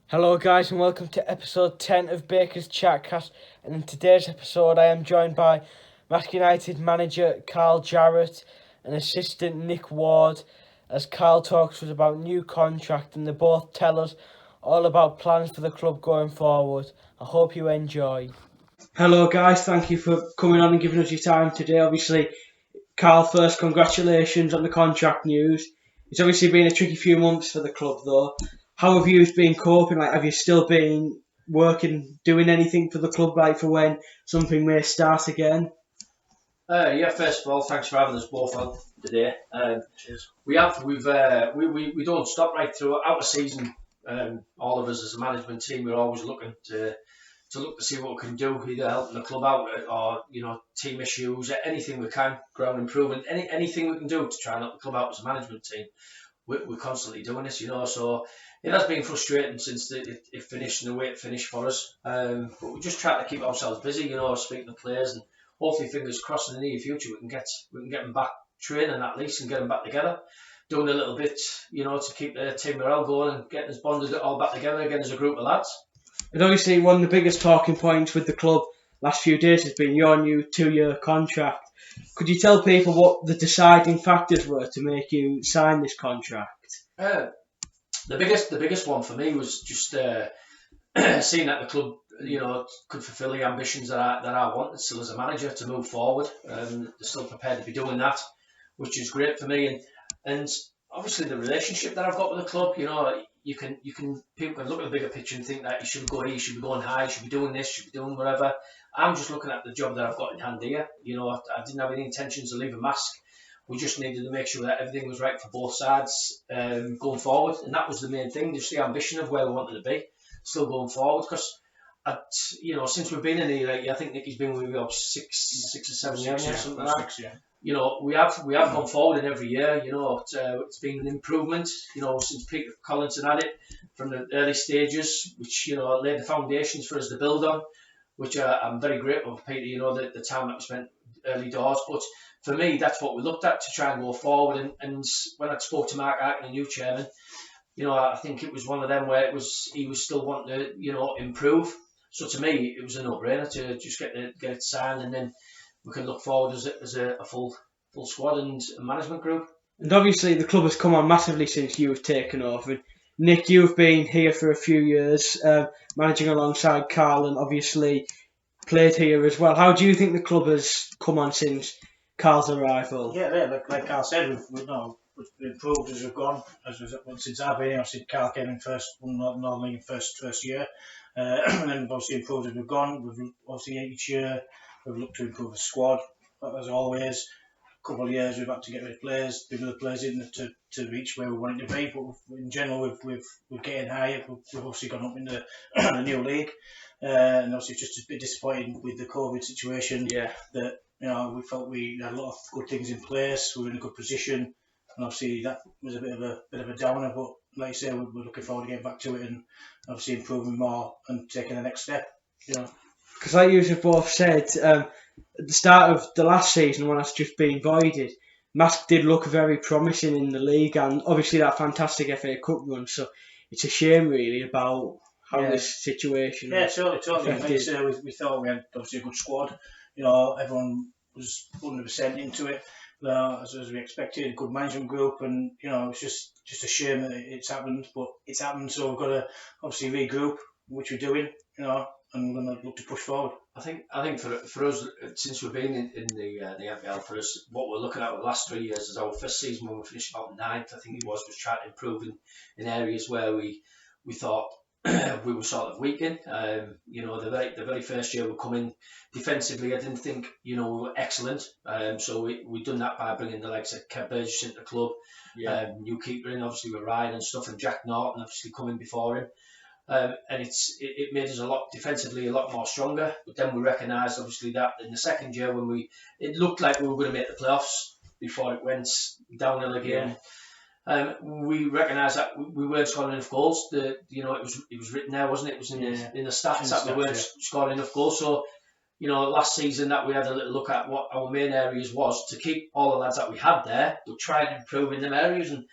Hello guys and welcome to episode 10 of Baker's Chatcast, and in today's episode I am joined by Marske United manager Carl Jarrett and assistant Nick Ward as Carl talks to us about new contract and they both tell us all about plans for the club going forward. I hope you enjoy. Hello guys, thank you for coming on and giving us your time today. Obviously, Carl, first congratulations on the contract news. It's obviously been a tricky few months for the club though. How have you been coping? Have you still been working, doing anything for the club, for when something may start again? Yeah, first of all, thanks for having us both on today. Cheers. We don't stop right throughout the season. All of us as a management team, we're always looking to look to see what we can do, either helping the club out or team issues, anything we can, ground improvement, anything we can do to try and help the club out as a management team. We're constantly doing this, so it has been frustrating since it finished in the way it finished for us. But we just try to keep ourselves busy, speaking to players, and hopefully, fingers crossed, in the near future we can get them back training at least and get them back together, doing a little bit, to keep the team morale going and getting us bonded all back together again as a group of lads. And obviously, one of the biggest talking points with the club last few days has been your new 2-year contract. Could you tell people what the deciding factors were to make you sign this contract? The biggest one for me was just seeing that the club, could fulfil the ambitions that I wanted still as a manager to move forward. They're still prepared to be doing that, which is great for me. And obviously the relationship that I've got with the club, people can look at the bigger picture and think that you should go here, you should be going high, you should be doing this, you should be doing whatever. I'm just looking at the job that I've got in hand here. I didn't have any intentions of leaving Marske. We just needed to make sure that everything was right for both sides going forward, and that was the main thing. Just the ambition of where we wanted to be, still going forward. Because, since we've been in here, I think Nicky's been with me about six or 7 years or something like that. We have gone forward in every year. It's been an improvement. Since Peter Collinson had it from the early stages, which laid the foundations for us to build on, which I'm very grateful for Peter. The time that we spent early doors, but for me, that's what we looked at to try and go forward. And when I spoke to Mark Arkin, the new chairman, I think it was one of them where he was still wanting to improve. So to me, it was a no-brainer to just get it signed, and then we can look forward as a full squad and a management group. And obviously the club has come on massively since you've taken over. Nick, you've been here for a few years, managing alongside Carl, and obviously played here as well. How do you think the club has come on since Carl's arrival? Yeah, like Carl said, we've improved as we've gone. Since I've been here, obviously Carl came in first, normally in first year, and then obviously improved as we've gone. We've obviously each year we've looked to improve the squad, as always. A couple of years we've had to get rid of players, bring other players in to reach where we want it to be. But in general, we're getting higher. We've obviously gone up in the new league, and obviously it's just a bit disappointing with the COVID situation. Yeah. That we felt we had a lot of good things in place. We were in a good position, and obviously that was a bit of a downer. But like I say, we're looking forward to getting back to it and obviously improving more and taking the next step. Because like you have both said, at the start of the last season when that's just been voided, Marske did look very promising in the league, and obviously that fantastic FA Cup run. So it's a shame really about how this situation. Yeah, totally. Like you say, we thought we had obviously a good squad. Everyone was 100% into it, as we expected. Good management group, and it's just a shame that it's happened, but it's happened. So we've got to obviously regroup, which we're doing. And we're going to look to push forward. I think for us, since we've been in the FPL, for us, what we're looking at the last 3 years is our first season when we finished about 9th. I think it was trying to improve in areas where we thought we were sort of weak in. The very first year we come in defensively, I didn't think we were excellent. So we done that by bringing the likes of Kev Burgess into the club, new keeper in, obviously with Ryan and stuff, and Jack Norton obviously coming before him. And it made us defensively a lot more stronger. But then we recognised obviously that in the second year when it looked like we were going to make the playoffs before it went downhill again. We recognised that we weren't scoring enough goals. It was written there, wasn't it? It was in the stats that we weren't scoring enough goals. So last season that we had a little look at what our main areas was to keep all the lads that we had there, but try and improve in them areas. And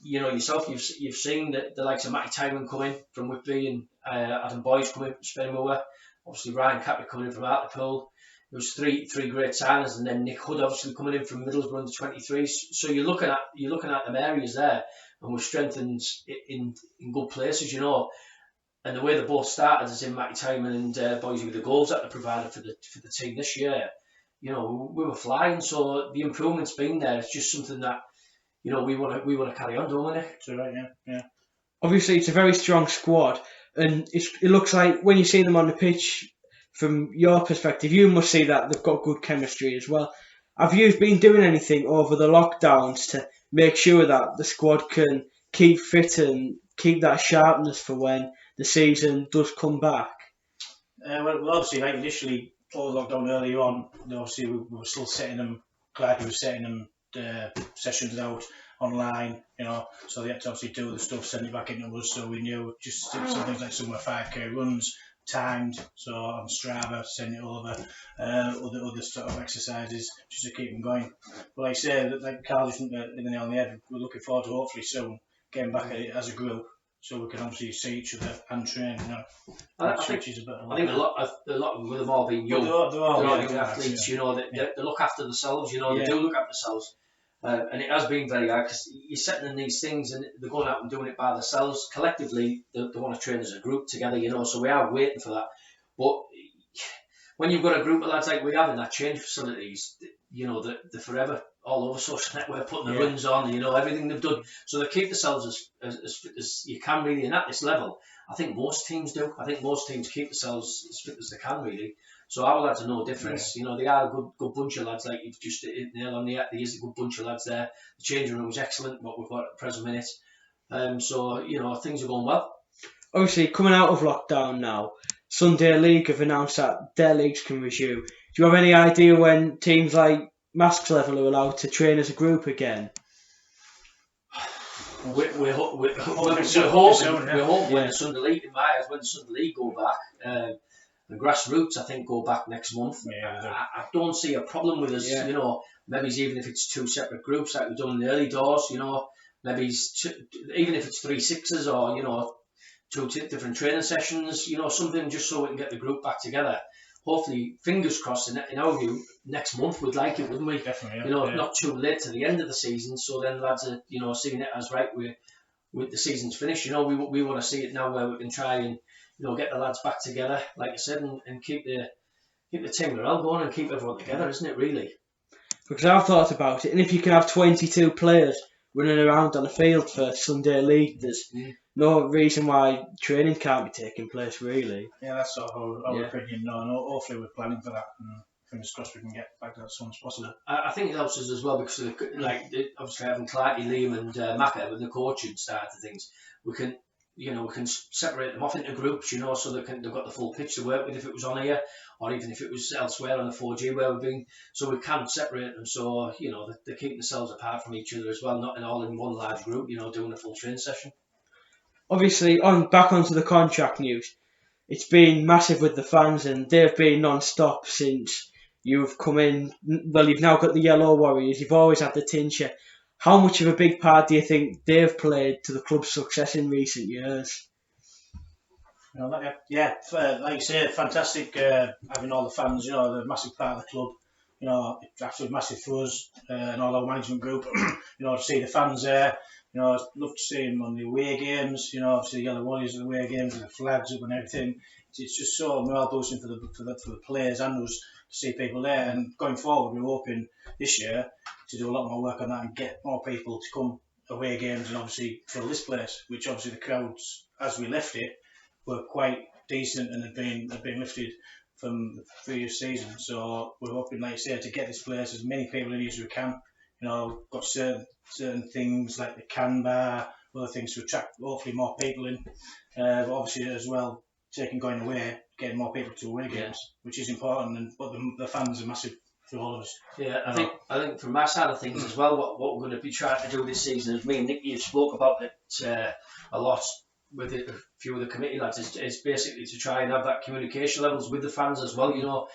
you know yourself, you've seen the likes of Matty Tyman come in from Whitby and Adam Boyce coming from Spennymoor. Obviously Ryan Cappy coming in from Hartlepool. There was three great signings, and then Nick Hood obviously coming in from Middlesbrough under 23s. So you're looking at them areas there, and we've strengthened in good places, you know. And the way they both started, as in Matty Tyman and Boise, with the goals that they provided for the team this year, you know, we were flying. So the improvement's been there. It's just something that, you know, we want to carry on, don't we, Nick? So right, yeah. Obviously, it's a very strong squad, and it looks like when you see them on the pitch, from your perspective, you must see that they've got good chemistry as well. Have you been doing anything over the lockdowns to make sure that the squad can keep fit and keep that sharpness for when the season does come back? Well, obviously, like initially, before the lockdown earlier on, obviously we were still setting them. Glad we were setting them sessions out online, you know, so they had to obviously do the stuff, send it back into us, so we knew just some things like some were 5k runs timed, so on Strava, send it over, other sort of exercises just to keep them going. But like I say, like Carl just hit the nail on the head, we're looking forward to hopefully soon getting back at it as a group, so we can obviously see each other and train, you know. I think a lot of them all being young, Well, they're all young athletes, yeah. you know, they look after themselves, you know, they do look after themselves. And it has been very hard because you're setting in these things and they're going out and doing it by themselves. Collectively, they want to train as a group together, you know, so we are waiting for that. But when you've got a group of lads like we have in that change facilities, you know, they're forever all over social network, putting the runs on, you know, everything they've done. So they keep themselves as fit as you can, really. And at this level, I think most teams do. I think most teams keep themselves as fit as they can, really. So our lads are no difference. You know, they are a good bunch of lads, like you've just hit the nail on the head. There is a good bunch of lads there. The changing room was excellent, what we've got at the present minute. So, you know, things are going well. Obviously, coming out of lockdown now, Sunday League have announced that their leagues can resume. Do you have any idea when teams like Marske level are allowed to train as a group again? We're hoping when the Sunday League, in my eyes, when the Sunday League go back, the grassroots, I think, go back next month. I don't see a problem with us, you know, maybe even if it's two separate groups like we've done in the early doors, you know, maybe even if it's 3-6s or, you know, two different training sessions, you know, something just so we can get the group back together. Hopefully, fingers crossed, in our view, next month we'd like it, wouldn't we? Definitely, you know, not too late to the end of the season, so then lads are, you know, seeing it as right with the season's finished. You know, we want to see it now where we can try and, you know, get the lads back together, like I said, and keep the team morale going and keep everyone together, isn't it, really? Because I've thought about it, and if you can have 22 players running around on the field for Sunday League, there's no reason why training can't be taking place, really. Yeah, that's sort of our opinion. No, hopefully we're planning for that, and fingers crossed we can get back to that as soon as possible. I think it helps us as well because, obviously having Clarkey, Liam and Macca with the coaching side of things, we can separate them off into groups, you know, so they've got the full pitch to work with if it was on here, or even if it was elsewhere on the 4G where we've been. So we can separate them, so, you know, they keep themselves apart from each other as well, not all in one large group, you know, doing a full training session. Obviously, back onto the contract news, it's been massive with the fans, and they've been non-stop since you've come in. Well, you've now got the Yellow Warriors, you've always had the Tinsher. How much of a big part do you think they've played to the club's success in recent years? You know, like you say, fantastic having all the fans, you know, the massive part of the club. You know, it's absolutely massive for us and all our management group, you know, to see the fans there. You know, I'd love to see them on the away games, you know, obviously the Yellow Warriors at the away games with the flags up and everything. It's just so morale boosting for the players and us to see people there. And going forward, we're hoping this year to do a lot more work on that and get more people to come away games and obviously fill this place, which obviously the crowds, as we left it, were quite decent and had been lifted from the previous season. So we're hoping, like you say, to get this place as many people in here as we can. You know, got certain things like the can bar, other things to attract hopefully more people in. But obviously as well, going away, getting more people to away games, which is important. But the fans are massive for all of us. Yeah, I think from my side of things as well, what we're going to be trying to do this season, as me and Nicky have spoke about it a lot with a few of the committee lads, is basically to try and have that communication levels with the fans as well. You know,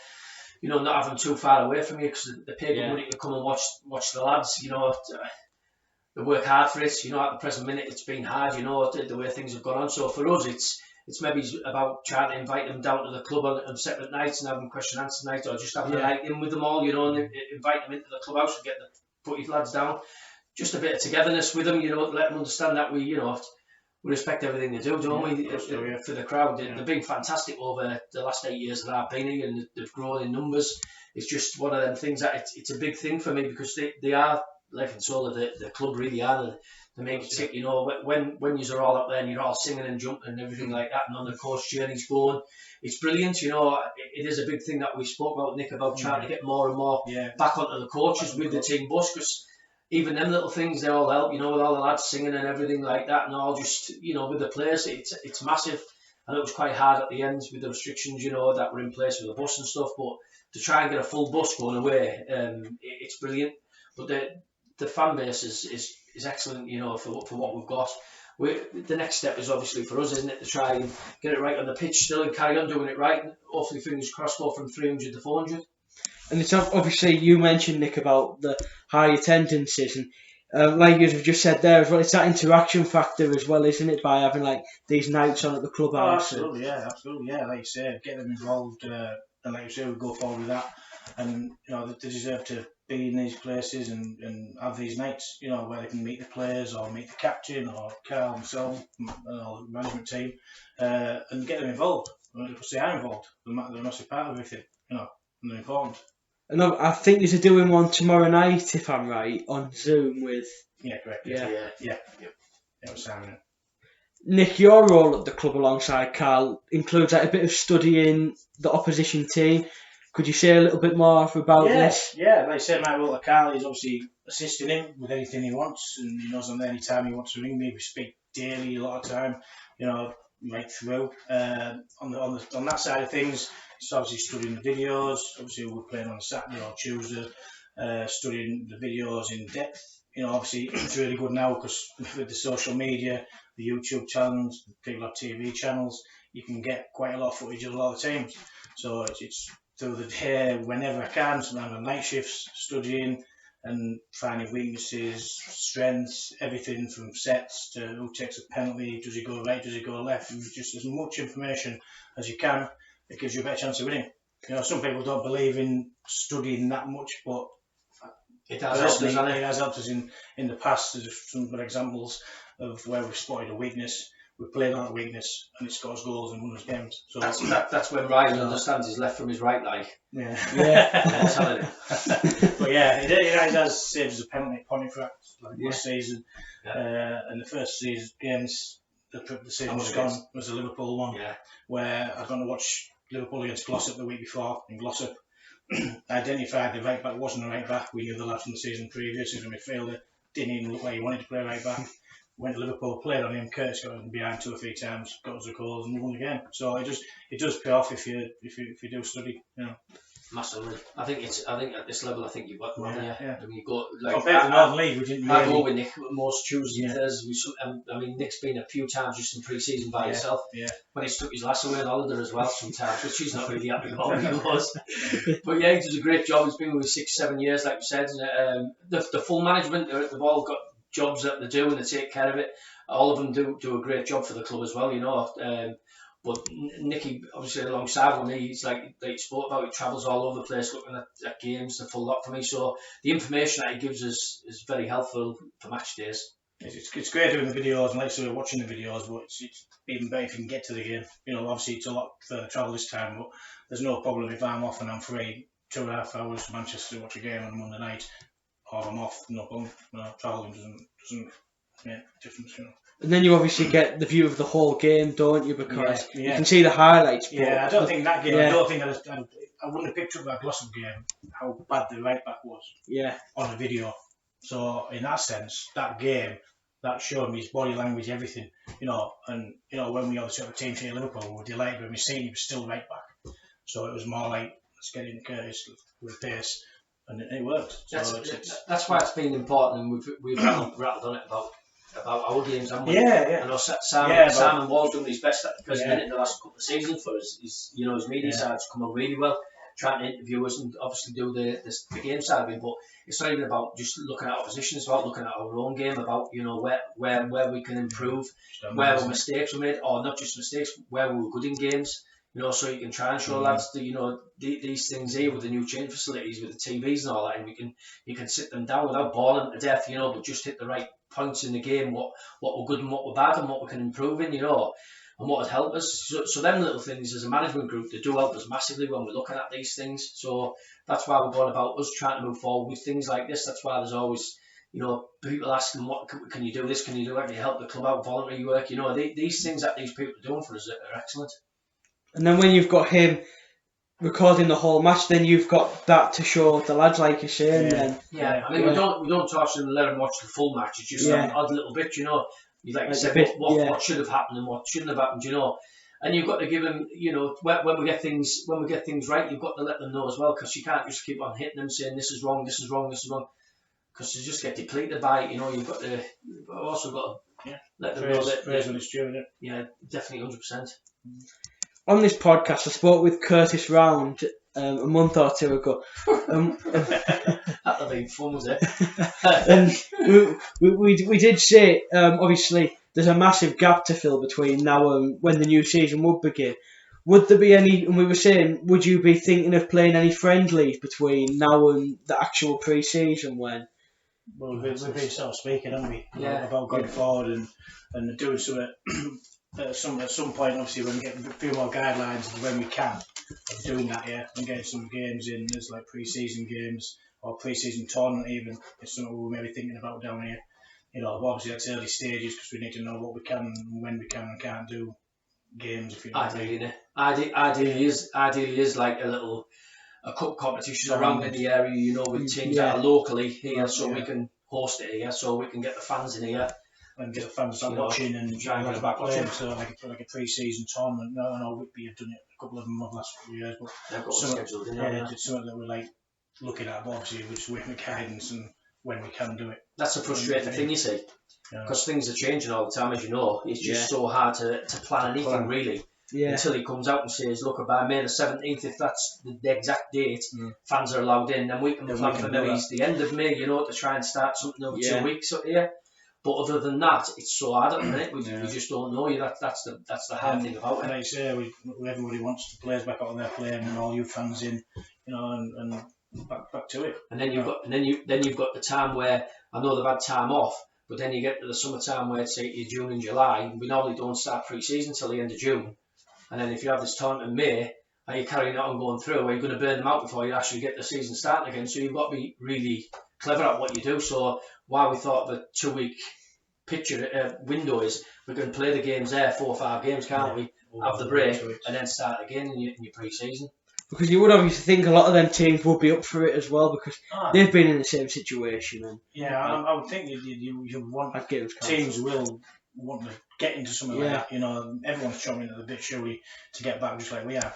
not having too far away from you because they pay good money to come and watch the lads. You know, work hard for it. You know, at the present minute, it's been hard. You know, the way things have gone on. So for us, it's maybe about trying to invite them down to the club on separate nights and having question answer night, or just having a night in with them all. You know, and invite them into the clubhouse and get the footy lads down. Just a bit of togetherness with them. You know, let them understand that we respect everything they do, don't we? For the crowd, they've been fantastic over the last 8 years that I've been here, and they've grown in numbers. It's just one of them things that it's a big thing for me, because they are life and soul of the club, really are. They make it tick, you know, when you're all up there and you're all singing and jumping and everything like that, and on the course journeys going, it's brilliant. You know, it is a big thing that we spoke about, Nick, about trying to get more and more back onto the coaches with the team bus, because even them little things, they all help, you know, with all the lads singing and everything like that, and all just, you know, with the players, it's massive. And it was quite hard at the end with the restrictions, you know, that were in place with the bus and stuff, but to try and get a full bus going away, it's brilliant. But the fan base is excellent, you know, for what we've got. The next step is obviously for us, isn't it, to try and get it right on the pitch still and carry on doing it right, and hopefully fingers crossed go from 300 to 400. And it's obviously, you mentioned, Nick, about the high attendances, and like you've just said there as well, it's that interaction factor as well, isn't it, by having like these nights on at the clubhouse? Absolutely, yeah. Like you said, get them involved, and like you say, we go forward with that, and you know they deserve to be in these places and have these nights, you know, where they can meet the players or meet the captain or Carl himself and the management team, and get them involved. Because they are involved, they're a massive part of everything, you know, and they're informed. And I think they're doing one tomorrow night, if I'm right, on Zoom with... Yeah, correct. Yeah. Simon. Nick, your role at the club alongside Carl includes like a bit of studying the opposition team. Could you say a little bit more about this? Yeah, like I said, my role at Carl is obviously assisting him with anything he wants, and he knows I'm there anytime he wants to ring me. We speak daily a lot of time, you know, right through. On that side of things, it's obviously studying the videos. Obviously, we're playing on Saturday or Tuesday, studying the videos in depth. You know, obviously, it's really good now because with the social media, the YouTube channels, people have TV channels, you can get quite a lot of footage of a lot of teams. So it's through the day, whenever I can, sometimes on night shifts, studying and finding weaknesses, strengths, everything from sets to who takes a penalty, does he go right, does he go left, just as much information as you can. It gives you a better chance of winning. You know, some people don't believe in studying that much, but it has helped us in the past. There's some good examples of where we've spotted a weakness, we've played on that weakness, and it scores goals and won us games. So that's when Ryan understands his left from his right, like. Yeah. But But yeah, it has saved us a penalty at Pontefract last season. And the first season games, the season just gone, was the Liverpool one, where I'd gone to watch Liverpool against Glossop the week before in Glossop. Identified the right back wasn't a right back. We knew the lad from the season previous. He was a midfielder. Didn't even look like he wanted to play right back. Went to Liverpool, played on him. Curtis got him behind 2 or 3 times, got us a goal and won the game. So it does pay off if you do study. You know. Massively. I think at this level, I think you've got one. Yeah. I mean, you go like compared to the Northern League, we didn't. I go with Nick most Tuesdays and Thursdays. I mean, Nick's been a few times just in pre-season by himself. Yeah. When he stuck his lass away on holiday as well sometimes, which he's not really happy about. He was. But yeah, he does a great job. He's been with 6-7 years, like we said. The full management, they've all got jobs that they do and they take care of it. All of them do a great job for the club as well, you know. But Nicky, obviously, alongside with me, he's like you spoke about, he travels all over the place looking at games, the full lot for me. So the information that he gives us is very helpful for match days. It's great doing the videos and like so we're watching the videos, but it's even better if you can get to the game. You know, obviously it's a lot further travel this time, but there's no problem if I'm off and I'm free 2.5 hours to Manchester to watch a game on Monday night, or I'm off, no problem. Travelling doesn't make a difference, you know. And then you obviously get the view of the whole game, don't you? Because you can see the highlights. I don't think that game. I don't think I wouldn't have picked up that Glossop game how bad the right back was. On the video. So in that sense, that game that showed me his body language, everything. You know, and you know when we obviously had a team here at Liverpool, we were delighted when we seen he was still right back. So it was more like let's get in Curtis with pace, and it worked. So that's why it's been important, and we've rattled on it about our games, haven't we? I know Simon Wall's done his best at the present minute in the last couple of seasons for us. His media side's come on really well. trying to interview us and obviously do the game side of it. But it's not even about just looking at opposition. It's about looking at our own game, about where we can improve, where our mistakes were made, or not just mistakes, where we were good in games. So you can try and show lads that these things here with the new training facilities, with the TVs and all that, and you can sit them down without boring to death, but just hit the right points in the game, what we're good and what we're bad and what we can improve in, and what would help us. So them little things as a management group, they do help us massively when we're looking at these things. So that's why we're going about us trying to move forward with things like this. That's why there's always people asking, what can you do this, can you do that, can you help the club out, voluntary work, these things that these people are doing for us are excellent. And then when you've got him recording the whole match, then you've got that to show the lads, like you're saying. We don't torture them and let them watch the full match. It's just an odd little bit, You like you said, what should have happened and what shouldn't have happened, And you've got to give them, when we get things right, you've got to let them know as well, because you can't just keep on hitting them saying this is wrong, because you just get depleted by it. You've also got to let them know that praise when it's due. Yeah, definitely 100%. On this podcast, I spoke with Curtis Round a month or two ago. That'd have been fun, was it? And we did say, obviously, there's a massive gap to fill between now and when the new season would begin. Would there be any, and we were saying, would you be thinking of playing any friendlies between now and the actual pre-season when? Well, we've been sort of speaking, haven't we? Yeah. About going forward and doing something. At some point, obviously, when we get a few more guidelines of when we can of doing that, and getting some games in, there's like pre-season games or pre-season tournament even. It's something we're maybe thinking about down here. Obviously that's early stages because we need to know what we can, when we can and can't do games. If you know ideally is like a cup competition around in the area, with teams that are locally here, so we can host it here, so we can get the fans in here. And get the fans back watching and back playing. So like a pre-season tournament. I know Whitby have done it, a couple of them over the last few years, but they've got scheduled in it's something that we're like looking at. But obviously, we're just waiting for guidance and when we can do it. That's a frustrating thing, you see, because things are changing all the time, as you know. It's just so hard to plan anything really. Until he comes out and says, look, by May the 17th, if that's the exact date, fans are allowed in, then we can plan for maybe the end of May, to try and start something over 2 weeks up here. But other than that, it's so hard at the minute. We just don't know. That's the hard thing about it. Like you say, everybody wants the players back out on their playing and all you fans in, and back to it. And then you've got the time where I know they've had time off, but then you get to the summertime where it's June and July. We normally don't start pre-season until the end of June, and then if you have this tournament in May, are you carrying it on going through? Are you going to burn them out before you actually get the season starting again? So you've got to be really clever at what you do. So why we thought the 2 week window is we can play the games there, 4 or 5 games, can't we? Have the break and then start again in your pre-season. Because you would obviously think a lot of them teams would be up for it as well, because they've been in the same situation. And I would think you want teams will want to get into something like that. Everyone's chomping at the bit, surely, to get back just like we are.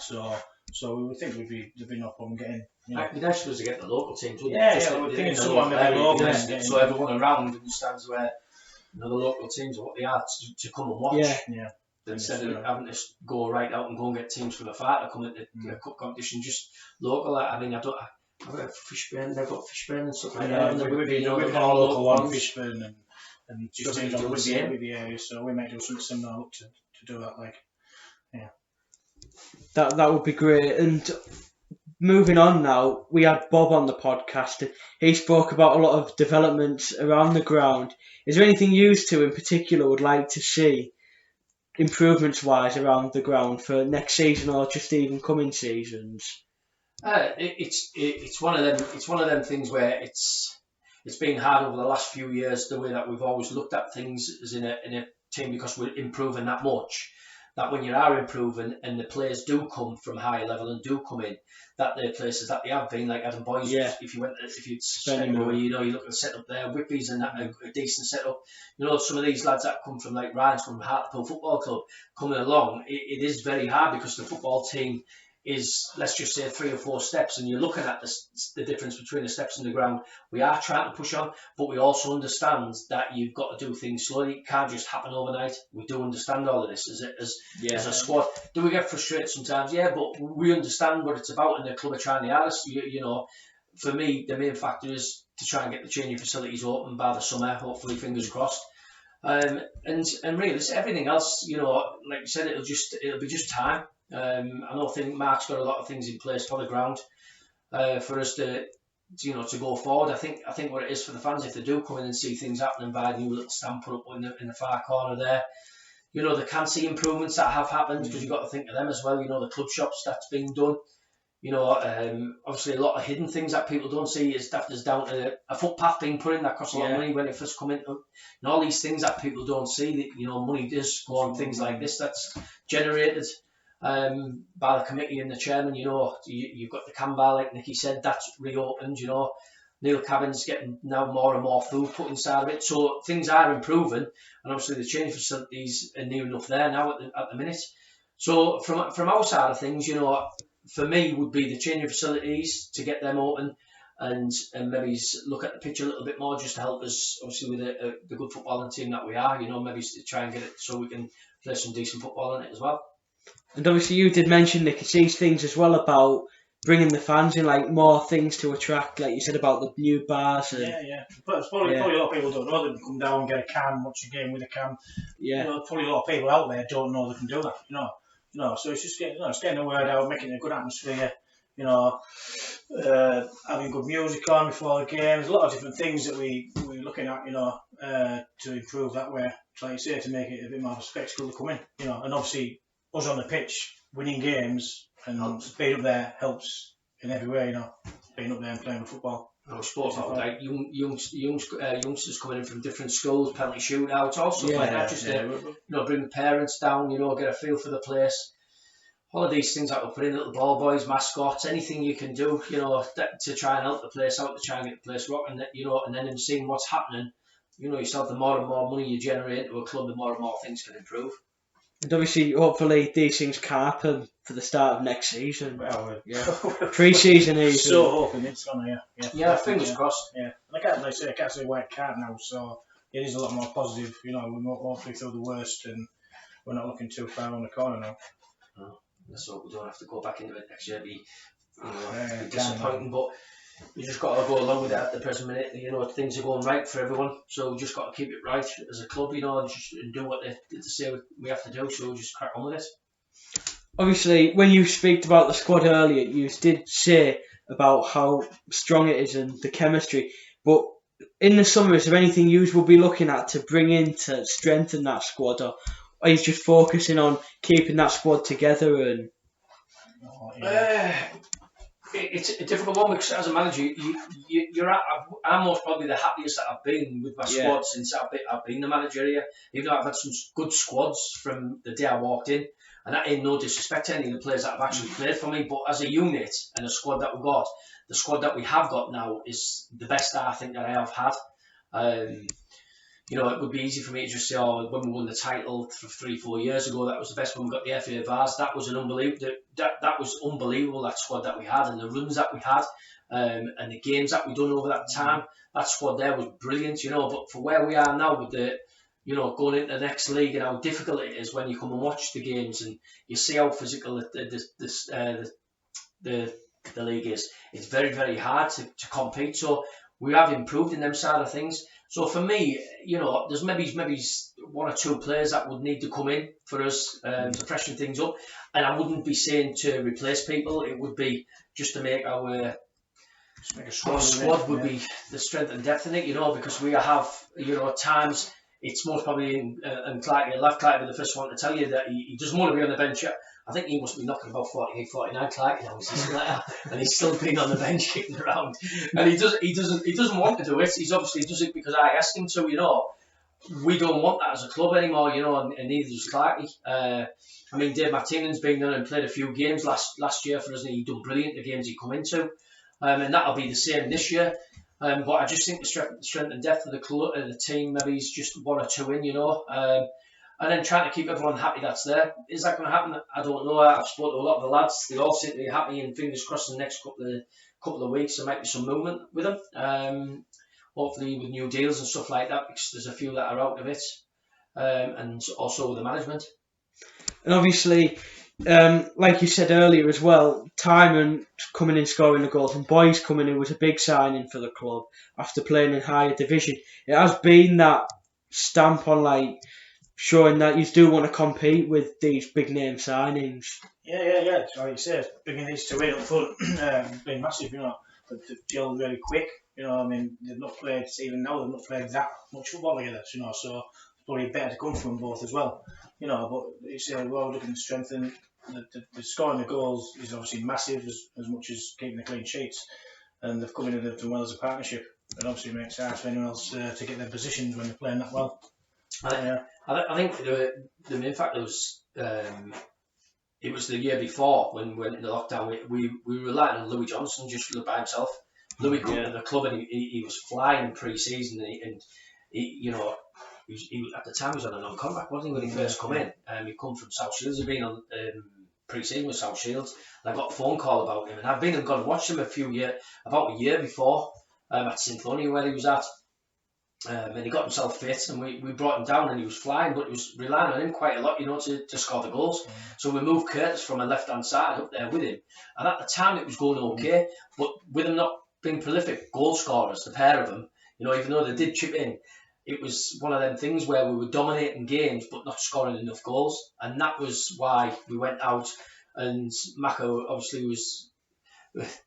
So we would think there'd be no problem getting. It'd be nice for us to get the local teams, wouldn't it? So everyone around understands where the local teams are, what they are, to come and watch. Instead of having to go right out and go and get teams from afar to come into the cup competition, just local. I mean, I've got Fishburn, they've got Fishburn and stuff like that. We've got a local one, Fishburn, and just teams on with the area, so we might do something similar to do that. That would be great. And moving on now, we had Bob on the podcast and he spoke about a lot of developments around the ground. Is there anything you two in particular would like to see improvements wise around the ground for next season or just even coming seasons? It's one of them things where it's been hard over the last few years, the way that we've always looked at things as in a team, because we're improving that much, that when you are improving and the players do come from higher level and do come in, that they're places that they have been, like Adam Boyes. If you'd spend away, you look at the setup there, Whitby's and a decent setup. Some of ththese lads that come from like Ryan's from Hartlepool Football Club coming along, it is very hard because the football team is, let's just say, 3 or 4 steps, and you're looking at the difference between the steps and the ground. We are trying to push on, but we also understand that you've got to do things slowly. It can't just happen overnight. We do understand all of this as a squad. Do we get frustrated sometimes? Yeah, but we understand what it's about, and the club are trying the hardest. You know, for me, the main factor is to try and get the changing facilities open by the summer, hopefully, fingers crossed. And really, it's everything else, you know, like you said, it'll be just time. I don't think Mark's got a lot of things in place for the ground for us to go forward. I think what it is for the fans, if they do come in and see things happening, by a new little stamp put up in the far corner there, you know, they can see improvements that have happened, because you've got to think of them as well. You know, the club shops that's been done. You know, obviously a lot of hidden things that people don't see is down to a footpath being put in that costs a lot of money when it first come in, and all these things that people don't see. That, you know, money does go on things like this that's generated by the committee and the chairman. You know, you've got the can bar, like Nicky said, that's reopened. You know, Neil Cabin's getting now more and more food put inside of it, so things are improving, and obviously the training facilities are near enough there now at the minute. So from our side of things, you know, for me would be the changing facilities, to get them open, and maybe look at the pitch a little bit more, just to help us, obviously, with the good footballing team that we are. You know, maybe to try and get it so we can play some decent football in it as well. And obviously you did mention, Nick, it's these things as well about bringing the fans in, like more things to attract, like you said about the new bars. And, But it's probably a lot of people don't know they can come down and get a can, watch a game with a can. You know, probably a lot of people out there don't know they can do that. You know, so it's just getting the word out, making a good atmosphere. You know, having good music on before the games. A lot of different things that we're looking at. You know, to improve that way. Like you say, to make it a bit more of a spectacle to come in. You know, and obviously us on the pitch, winning games and being up there helps in every way. You know, being up there and playing football. Sports like youngsters coming in from different schools, penalty shootouts, all stuff like that. Just to, bring the parents down, get a feel for the place. All of these things that we're putting, little ball boys, mascots, anything you can do, to try and help the place out, to try and get the place rocking, and then in seeing what's happening, yourself, the more and more money you generate into a club, the more and more things can improve. And obviously, hopefully, these things can happen for the start of next season. Well, Pre-season even. So hoping it's gonna, fingers crossed. Yeah, and I can't say why it can't now. So it is a lot more positive. We're hopefully through the worst, and we're not looking too far on the corner now. Let's hope we don't have to go back into it next year. It'd be disappointing, but you just got to go along with it at the present minute. Things are going right for everyone, so we just got to keep it right as a club, and do what they say we have to do. So we'll just crack on with it. Obviously, when you speak about the squad earlier, you did say about how strong it is and the chemistry. But in the summer, is there anything you will be looking at to bring in to strengthen that squad, or are you just focusing on keeping that squad together? And it's a difficult one, because as a manager, I'm most probably the happiest that I've been with my squad since I've been the manager here. Even though I've had some good squads from the day I walked in, and that ain't no disrespect to any of the players that have actually played for me, but as a unit and a squad that we've got, the squad that we have got now is the best I think that I have had. It would be easy for me to just say, when we won the title 3-4 years ago, that was the best when we got the FA Vase. That was that was unbelievable, that squad that we had, and the runs that we had, and the games that we done over that time. That squad there was brilliant, But for where we are now with the, going into the next league, and how difficult it is when you come and watch the games and you see how physical the league is. It's very, very hard to compete. So we have improved in them side of things. So for me, there's maybe 1 or 2 players that would need to come in for us to freshen things up. And I wouldn't be saying to replace people. It would be just to make our squad would be the strength and depth in it, because we have, at times, it's most probably, and Clark, you'll have Clark be the first one to tell you that he doesn't want to be on the bench. I think he must be knocking about 48, 49, Clark, and he's still being on the bench kicking around. And he doesn't want to do it. He's obviously does it because I asked him to. We don't want that as a club anymore. And neither does Clarky. Dave Martinen's been there and played a few games last year for us, and he done brilliant the games he come into. And that'll be the same this year. But I just think the strength and depth of the club, the team, maybe is just 1 or 2 in. and then trying to keep everyone happy that's there. Is that going to happen? I don't know. I've spoken to a lot of the lads. They all seem to be happy, and fingers crossed in the next couple of weeks there might be some movement with them. Hopefully with new deals and stuff like that, because there's a few that are out of it, and also with the management. And obviously, like you said earlier as well, Timon coming in scoring the goals and Boyce coming in was a big signing for the club after playing in higher division. It has been that stamp on like showing that you do want to compete with these big name signings. Yeah. Like you said, bringing these two in up front, been massive. They've gelled really quick. I mean, they've not played even now. They've not played that much football together. So it's probably better to come from both as well. But it's well looking to strengthen. The scoring the goals is obviously massive as much as keeping the clean sheets, and they've come in and they've done well as a partnership. It obviously makes it hard for anyone else to get their positions when they're playing that well. I think the main factor was it was the year before when we went into lockdown. We relied on Louis Johnson just by himself. Louis come to the club and he was flying pre-season and he at the time he was on a non-contract, wasn't he, when he first come in? He come from South Shields. He'd been on pre-season with South Shields. And I got a phone call about him, and I've been and gone and watched him about a year before at Synthonia where he was at. And he got himself fit, and we brought him down, and he was flying, but it was relying on him quite a lot, to score the goals. So we moved Curtis from a left-hand side up there with him, and at the time it was going okay, but with him not being prolific goal scorers, the pair of them, even though they did chip in, it was one of them things where we were dominating games but not scoring enough goals, and that was why we went out. And Mako obviously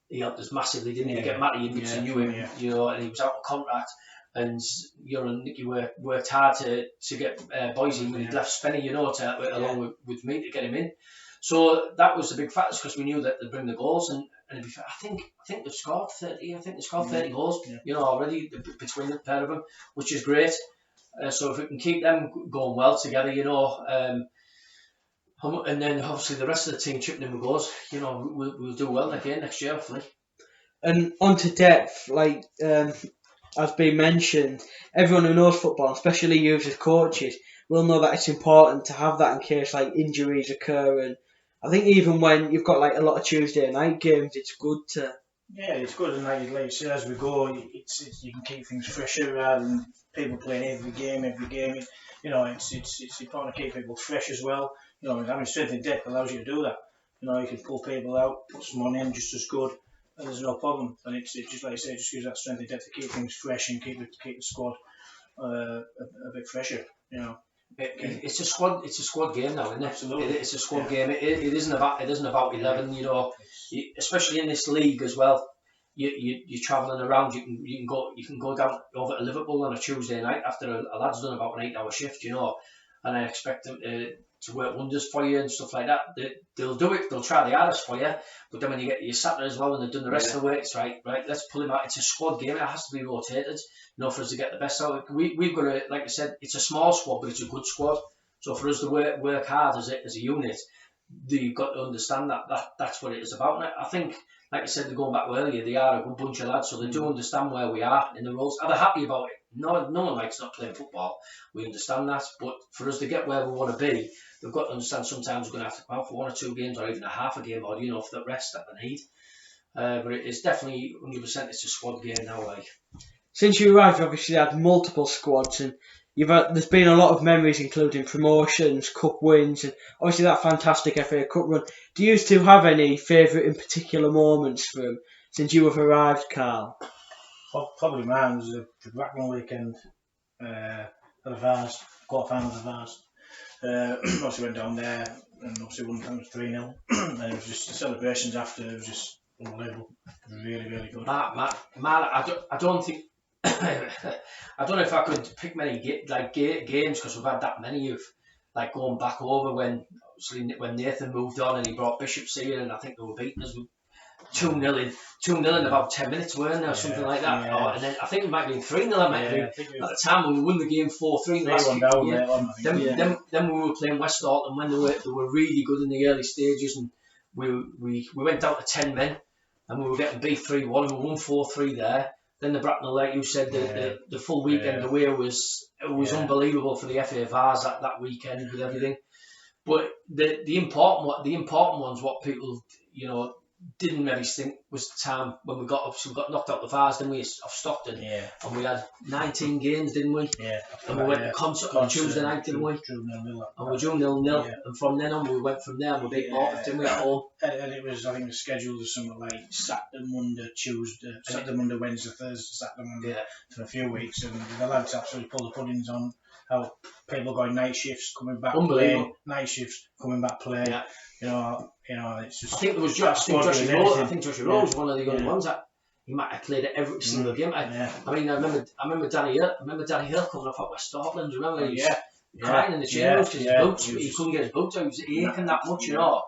he helped us massively, didn't he? To get Matty in because he knew him, and he was out of contract. And Nicky worked hard to get Boise when he'd left Spenny, along with me to get him in. So that was the big factor because we knew that they'd bring the goals, and I think they've scored 30. I think they scored 30 goals, already between the pair of them, which is great. So if we can keep them going well together, and then obviously the rest of the team chipping in with goals, we'll do well again next year, hopefully. And on to depth, like. As been mentioned, everyone who knows football, especially you as coaches, will know that it's important to have that in case like injuries occur. And I think even when you've got like a lot of Tuesday night games, it's good to. Yeah, it's good, and like you say, as we go, you can keep things fresher rather than people playing every game. It's important to keep people fresh as well. Having strength in depth allows you to do that. You can pull people out, put someone in just as good. And there's no problem, and it's just like I say, it just gives that strength and depth to keep things fresh and keep the squad a bit fresher. It's a squad game now, isn't it? Absolutely. It's a squad game. It isn't about 11. Especially in this league as well. You're travelling around. You can go down over to Liverpool on a Tuesday night after a lad's done about an 8-hour shift. And I expect them to work wonders for you and stuff like that. They'll do it. They'll try the hardest for you. But then when you get your Saturday as well, and they've done the rest of the work, it's right. Let's pull him out. It's a squad game. It has to be rotated, for us to get the best out. We've got to, like I said, it's a small squad, but it's a good squad. So for us to work hard as a unit, you've got to understand that's what it is about. And I think, like I said, going back earlier, they are a good bunch of lads, so they do understand where we are in the roles. Are they happy about it? No one likes not playing football. We understand that, but for us to get where we want to be, we've got to understand sometimes we're going to have to come out for 1 or 2 games, or even a half a game, or for the rest that they need. But it's definitely 100%. It's a squad game now. Like since you arrived, you obviously had multiple squads, and there's been a lot of memories, including promotions, cup wins, and obviously that fantastic FA Cup run. Do you two have any favourite in particular moments from since you have arrived, Carl? Probably mine was the Bracknell weekend at the Vars, quarter-finals of the Vars. Obviously went down there and obviously won. It was 3-0, and it was just the celebrations after. It was just unbelievable. It was really, really good. Man, I don't think. I don't know if I could pick many games because we've had that many of like going back over when Nathan moved on and he brought Bishops here, and I think they were beating us 2-0 in about 10 minutes, weren't they, or something like that? Yeah. And then I think it might have been 3-0 at the time when we won the game 4-3. Then we were playing West Auckland when they were really good in the early stages, and we went down to 10 men and we were getting beat 3-1 and we won 4-3 there. Then the Bracknell, like you said, the full weekend away was unbelievable for the FA Vars that weekend with everything. But the important ones, what people didn't maybe think was the time when we got knocked out the Vars, didn't we, of Stockton? Yeah. And we had 19 games, didn't we? Yeah. And we went to concert on Tuesday night, didn't we? Drew 0-0. And we drew 0-0. Yeah. And from then on, we went from there and we beat Morton, didn't we, at home? And it was, I think, the schedule was something like Saturday, Monday, Tuesday, Saturday, Monday, Wednesday, Thursday, Saturday, Monday for a few weeks. And the lads absolutely pulled the puddings on how people going night shifts, coming back playing, night shifts, coming back playing. Yeah. You know, it's just. I think there was Joshua Rose. I think Joshua Rose was one of the only ones that he might have played at every single game. I mean, I remember Danny Hill. Coming off at West Stortland. Remember, he was crying in the chambers because his boots. He couldn't get his boots out. He was aching that much, you know.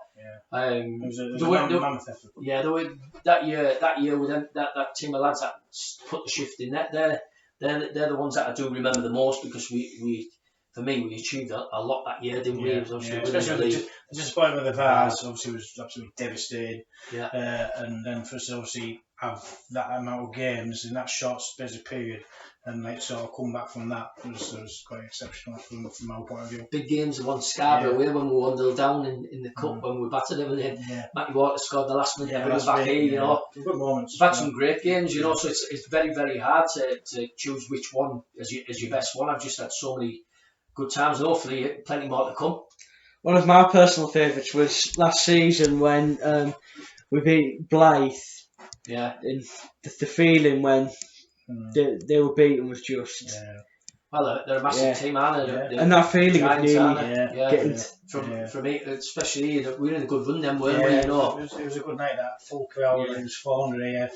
That year with them, that team of lads that put the shift in, they're the ones that I do remember the most, because we achieved a lot that year, didn't we? Especially the disappointment with the Vars, obviously, was absolutely devastating. And then for us to obviously have that amount of games in that short space of period, and like sort of come back from that was quite exceptional from our point of view. Big games, the one Scarborough away when we were 1-0 down in the cup when we battered them, and then Matty Walker scored the last minute to bring us back here. You know, good moments. We've had some great games, you know. So it's very, very hard to choose which one as your best one. I've just had so many good times, and hopefully plenty more to come. One of my personal favourites was last season when we beat Blythe. Yeah. And the feeling when they were beaten was just. Yeah. Well, they're a massive team, aren't they? And that feeling of nearly from me, especially we were in a good run then, weren't we? You know, it was a good night. That full crowd, it was 400 here.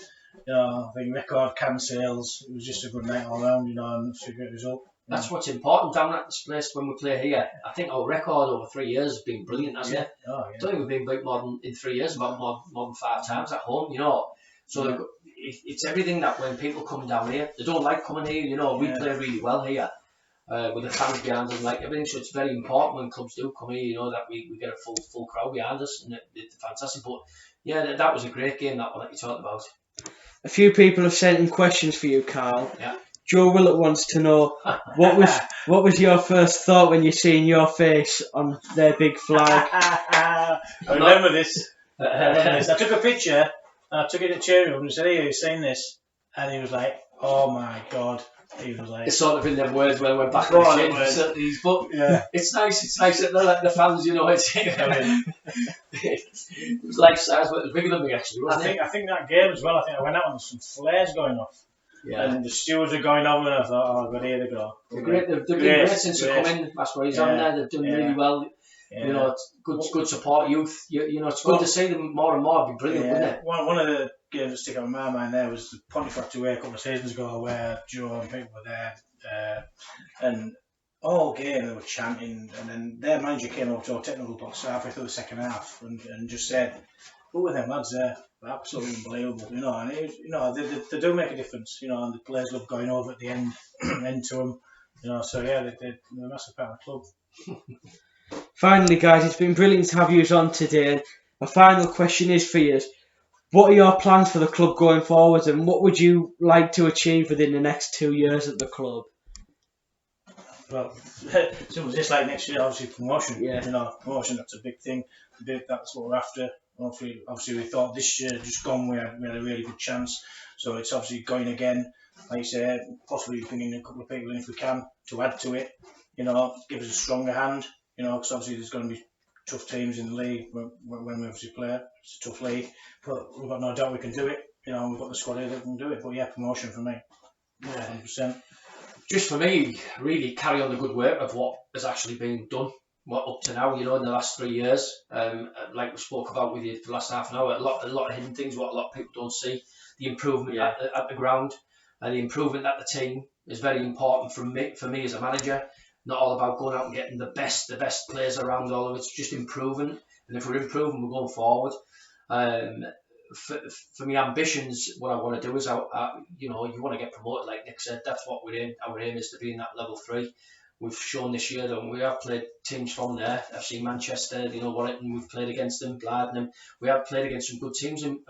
You know, I think record cam sales. It was just a good night all round. You know, and it's a great result. That's what's important down at this place when we play here. I think our record over 3 years has been brilliant, hasn't it? I don't think we've been beat in 3 years, about more than 5 times at home, you know. So it's everything that when people come down here, they don't like coming here, you know. We play really well here with the fans behind us and like everything. So it's very important when clubs do come here, you know, that we get a full crowd behind us, and it's fantastic. But yeah, that was a great game, that one that you talked about. A few people have sent in questions for you, Carl. Yeah. Joe Willett wants to know what was your first thought when you seen your face on their big flag? I remember this. I took a picture. I took it to Cherry and said, "Hey, have you seen this?" And he was like, "Oh my god!" He was like, "It's sort of in them words when we're back in the shit." But it's nice that the fans, you know, it was life size, but it was bigger than me actually, wasn't it? I think that game as well. I think I went out and some flares going off. Yeah. And the stewards are going over, and I thought, "Oh, good, here they go." They've been great since they come in. That's what he's on there. They've done really well. You know, it's good support youth. You know, it's good to see them more and more. It'd be brilliant, wouldn't it? One of the games that stick out in my mind there was the Pontefract away a couple of seasons ago, where Joe and people were there, and all game they were chanting, and then their manager came up to our technical box halfway through the second half and just said, "Who were them lads there? Absolutely unbelievable," you know. And they do make a difference, you know. And the players love going over at the end to them, you know. So yeah, they're a massive part of the club. Finally, guys, it's been brilliant to have you on today. My final question is for you: what are your plans for the club going forward, and what would you like to achieve within the next 2 years at the club? Well, so just like next year, obviously promotion. Yeah. You know, promotion, that's a big thing. That's what we're after. Obviously, we thought this year just gone, we had a really good chance. So it's obviously going again. Like you say, possibly bringing a couple of people in if we can to add to it. You know, give us a stronger hand. You know, because obviously there's going to be tough teams in the league when we obviously play. It's a tough league, but we've got no doubt we can do it. You know, we've got the squad here that can do it. But yeah, promotion for me. Yeah, 100%. Just for me, really carry on the good work of what has actually been done. What up to now, you know, in the last 3 years, like we spoke about with you for the last half an hour, a lot of hidden things, what a lot of people don't see. The improvement at the ground, and the improvement at the team is very important for me as a manager. Not all about going out and getting the best players around. All of it's just improving, and if we're improving, we're going forward. For me, ambitions, what I want to do is, you know, you want to get promoted, like Nick said. That's what our aim is, to be in that level 3. We've shown this year that we have played teams from there. I've seen Manchester, you know, Warrington, we've played against them, Gladden. We have played against some good teams and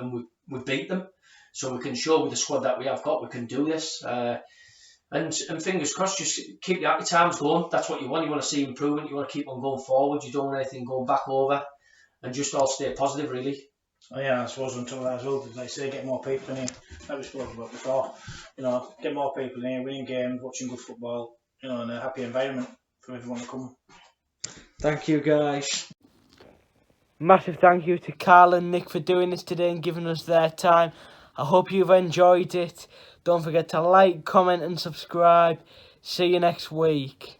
we've beat them. so we can show with the squad that we have got we can do this. And fingers crossed, just keep the happy times going. That's what you want. You want to see improvement. You want to keep on going forward. You don't want anything going back over, and just all stay positive, really. Oh yeah, I suppose until that as well, as I say, get more people in here. Like we spoke about before, get more people in here, winning games, watching good football, in a happy environment for everyone to come. Thank you, guys. Massive thank you to Carl and Nick for doing this today and giving us their time. I hope you've enjoyed it. Don't forget to like, comment and subscribe. See you next week.